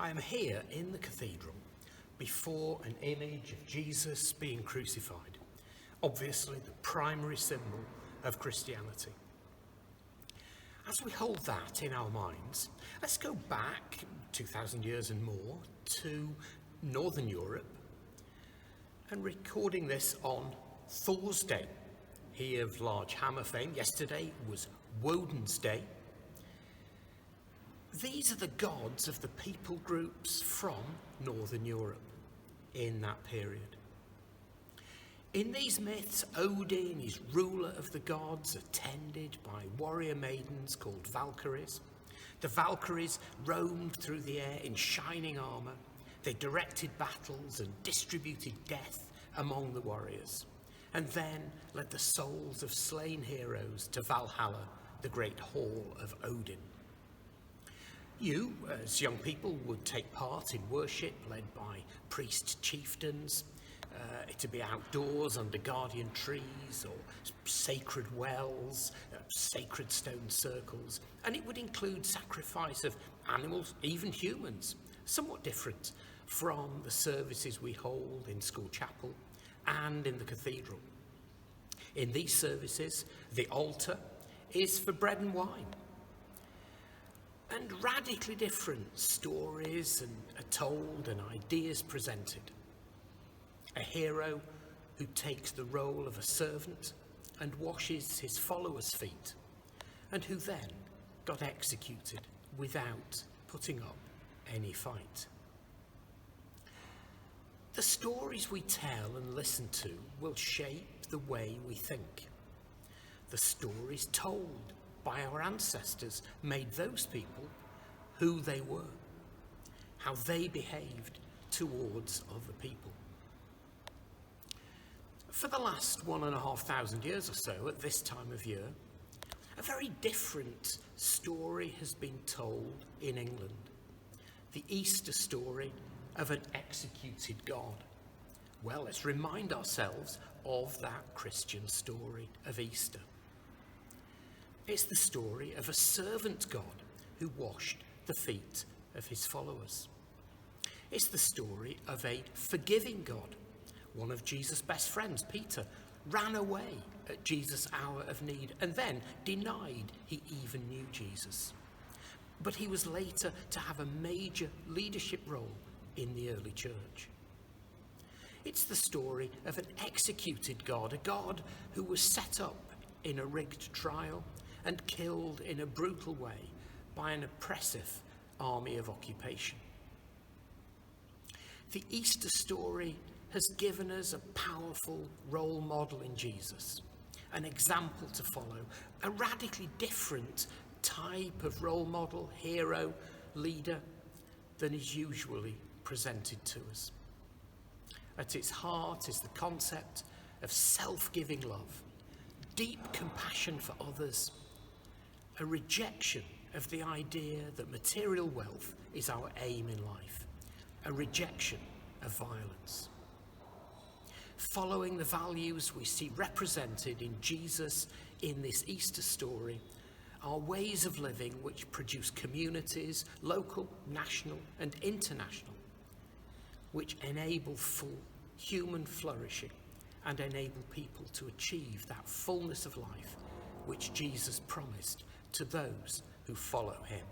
I am here in the cathedral before an image of Jesus being crucified, obviously the primary symbol of Christianity. As we hold that in our minds, let's go back 2,000 years and more to Northern Europe, and recording this on Thor's Day, he of large hammer fame. Yesterday was Woden's Day. These are the gods of the people groups from Northern Europe in that period. In these myths, Odin is ruler of the gods, attended by warrior maidens called Valkyries. The Valkyries roamed through the air in shining armour. They directed battles and distributed death among the warriors, and then led the souls of slain heroes to Valhalla, the great hall of Odin. You, as young people, would take part in worship led by priest chieftains. To be outdoors under guardian trees or sacred wells, sacred stone circles, and it would include sacrifice of animals, even humans, somewhat different from the services we hold in school chapel and in the cathedral. In these services, the altar is for bread and wine. And radically different stories are told and ideas presented. A hero who takes the role of a servant and washes his followers' feet, and who then got executed without putting up any fight. The stories we tell and listen to will shape the way we think. The stories told by our ancestors made those people who they were, how they behaved towards other people. For the last 1,500 years or so, at this time of year, a very different story has been told in England. The Easter story of an executed God. Well, let's remind ourselves of that Christian story of Easter. It's the story of a servant God who washed the feet of his followers. It's the story of a forgiving God. One of Jesus' best friends, Peter, ran away at Jesus' hour of need and then denied he even knew Jesus. But he was later to have a major leadership role in the early church. It's the story of an executed God, a God who was set up in a rigged trial and killed in a brutal way by an oppressive army of occupation. The Easter story has given us a powerful role model in Jesus, an example to follow, a radically different type of role model, hero, leader than is usually presented to us. At its heart is the concept of self-giving love, deep compassion for others, a rejection of the idea that material wealth is our aim in life, a rejection of violence. Following the values we see represented in Jesus in this Easter story are ways of living which produce communities, local, national and international, which enable full human flourishing and enable people to achieve that fullness of life which Jesus promised to those who follow him.